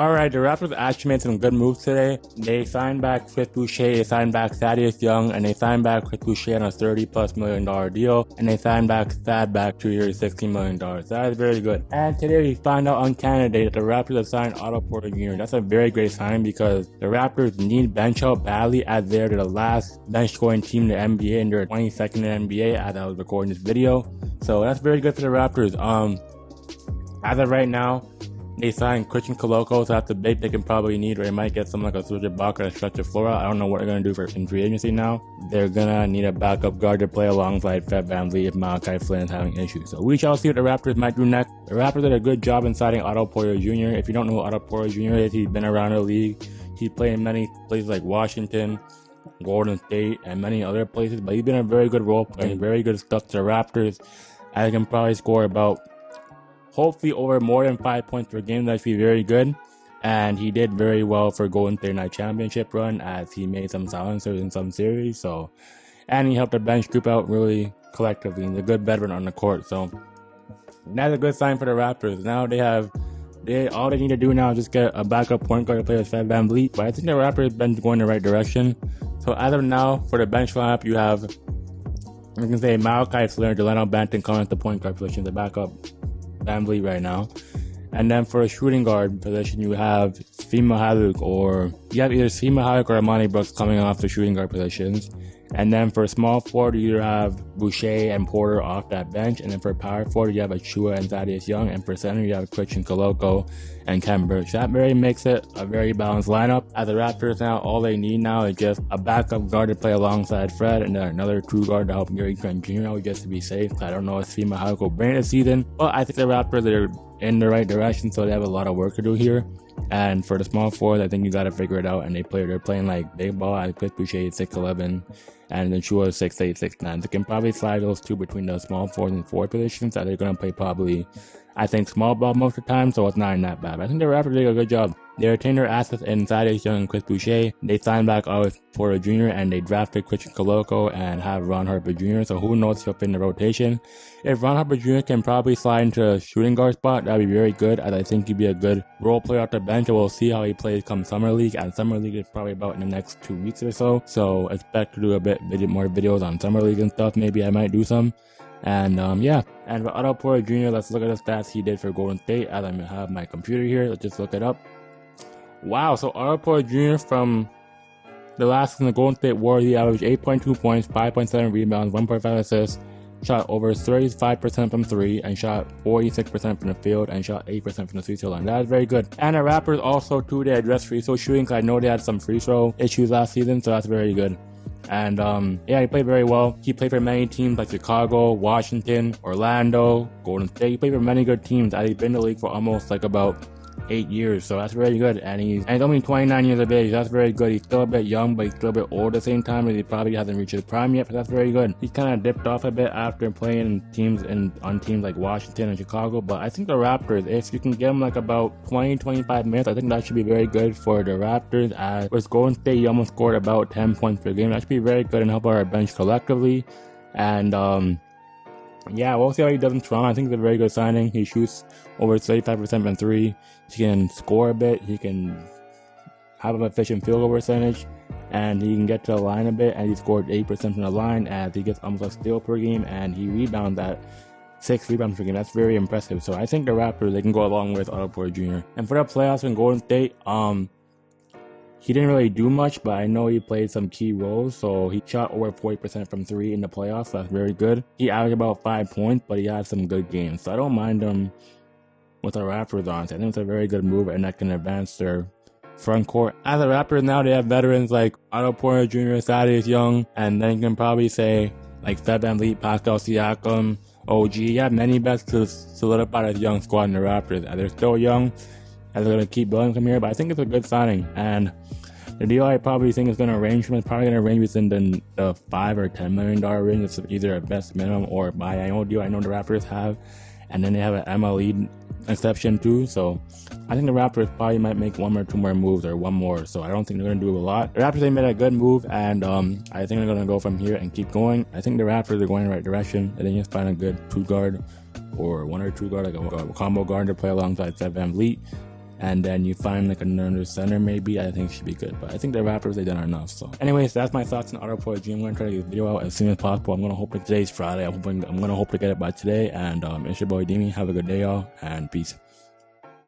Alright, the Raptors actually made some good moves today. They signed back Chris Boucher, they signed back Thaddeus Young, and they signed back Chris Boucher on a $30+ million deal, and they signed back Thad back 2 years, $16 million. That is very good. And today we found out on Canada that the Raptors have signed Otto Porter Jr. That's a very great sign because the Raptors need bench help badly as they're the last bench scoring team in the NBA and they're 22nd in the NBA as I was recording this video. So that's very good for the Raptors. As of right now, they signed Christian Koloko, so that's the big they can probably need, or they might get something like a Serge Ibaka to stretch the floor out. I don't know what they're going to do for in free agency now. They're going to need a backup guard to play alongside Fred VanVleet if Malachi Flynn is having issues. So we shall see what the Raptors might do next. The Raptors did a good job in signing Otto Porter Jr. If you don't know who Otto Porter Jr. is, he's been around the league. He's played in many places like Washington, Golden State, and many other places, but he's been a very good role player, very good stuff to the Raptors. I can probably score about hopefully over more than 5 points per game. That should be very good. And he did very well for Golden State Night Championship run as he made some silencers in some series. So, and he helped the bench group out really collectively. He's a good veteran on the court. So that's a good sign for the Raptors. Now all they need to do now is just get a backup point guard to play with Fred VanVleet. But I think the Raptors bench going in the right direction. So as of now, for the bench lineup, you have, I can say, Malachi Flynn, Delano Banton coming at the point guard position, the backup VanVleet right now. And then for a shooting guard position, you have Svi Mykhailiuk, or you have either Svi Mykhailiuk or Amani Brooks coming off the shooting guard positions. And then for small forward, you either have Boucher and Porter off that bench. And then for power forward, you have Achua and Thaddeus Young. And for center, you have Christian Koloko and Khem Birch. That very makes it a very balanced lineup. As the Raptors now, all they need now is just a backup guard to play alongside Fred, and then another true guard to help Gary Trent Jr. out just to be safe. I don't know if Svi Mykhailiuk will bring it this season, but I think the Raptors are in the right direction, so they have a lot of work to do here. And for the small forwards, I think you got to figure it out. And they're playing like big ball. I Chris Boucher 6'11", and then Chua 6'8", 6'9". They can probably slide those two between the small forward and forward positions. That they're going to play probably, I think, small ball most of the time, so it's not in that bad. But I think the Raptors did a good job. They retained their assets in Thaddeus Young and Chris Boucher. They signed back Otto Porter Jr. and they drafted Christian Koloko and have Ron Harper Jr. So who knows if he'll fit in the rotation. If Ron Harper Jr. can probably slide into a shooting guard spot, that'd be very good, as I think he'd be a good role player off the bench. And we'll see how he plays come Summer League. And Summer League is probably about in the next 2 weeks or so. So expect to do a bit more videos on Summer League and stuff. Maybe I might do some. And yeah, and for Otto Porter Jr., let's look at the stats he did for Golden State. As I have my computer here, let's just look it up. Wow, so Otto Porter Jr. from the last in the Golden State Warriors, he averaged 8.2 points, 5.7 rebounds, 1.5 assists, shot over 35% from 3, and shot 46% from the field, and shot 8% from the free throw line. That is very good. And the Raptors also, too, they addressed free throw shooting, because I know they had some free throw issues last season, so that's very good. And yeah, he played very well. He played for many teams like Chicago, Washington, Orlando, Golden State. He played for many good teams. He's been in the league for almost like about 8 years, so that's very good. And he's only 29 years of age. That's very good. He's still a bit young, but he's still a bit old at the same time, and he probably hasn't reached his prime yet, but that's very good. He's kind of dipped off a bit after playing on teams like Washington and Chicago, but I think the Raptors, if you can give him like about 20-25 minutes, I think that should be very good for the Raptors. As with Golden State, he almost scored about 10 points per game. That should be very good and help our bench collectively. And yeah, we'll see how he does in Toronto. I think it's a very good signing. He shoots over 35% from 3. He can score a bit. He can have an efficient field goal percentage. And he can get to the line a bit. And he scored 8% from the line as he gets almost a steal per game. And he rebounds at 6 rebounds per game. That's very impressive. So I think the Raptors, they can go along with Otto Porter Jr. And for the playoffs in Golden State, he didn't really do much, but I know he played some key roles. So he shot over 40% from 3 in the playoffs. So that's very good. He averaged about 5 points, but he had some good games. So I don't mind him with the Raptors on. So I think it's a very good move, and that can advance their front court. As the Raptors now, they have veterans like Otto Porter Jr., Thaddeus Young, and then you can probably say like Fred VanVleet, Pascal Siakam, OG. You have many bets to solidify this young squad in the Raptors. They're still young, and they're going to keep building from here, but I think it's a good signing. And the deal I probably think is going to range from, it's probably going to range within the $5 or $10 million range. It's either a best minimum or a biannual deal I know the Raptors have. And then they have an MLE exception too. So I think the Raptors probably might make 1 or 2 more moves, or 1 more. So I don't think they're going to do a lot. The Raptors, they made a good move, and I think they're going to go from here and keep going. I think the Raptors are going in the right direction. I think just find a good 2 guard or 1 or 2 guard, like a combo guard to play alongside Fred VanVleet. and then you find like another center maybe, I think should be good. But I think the Raptors, they done enough. So anyways, that's my thoughts on Otto Porter Jr. I'm gonna try to get this video out as soon as possible. I'm gonna hope today's Friday. I'm gonna hope to get it by today. And it's your boy Demi. Have a good day, y'all, and peace.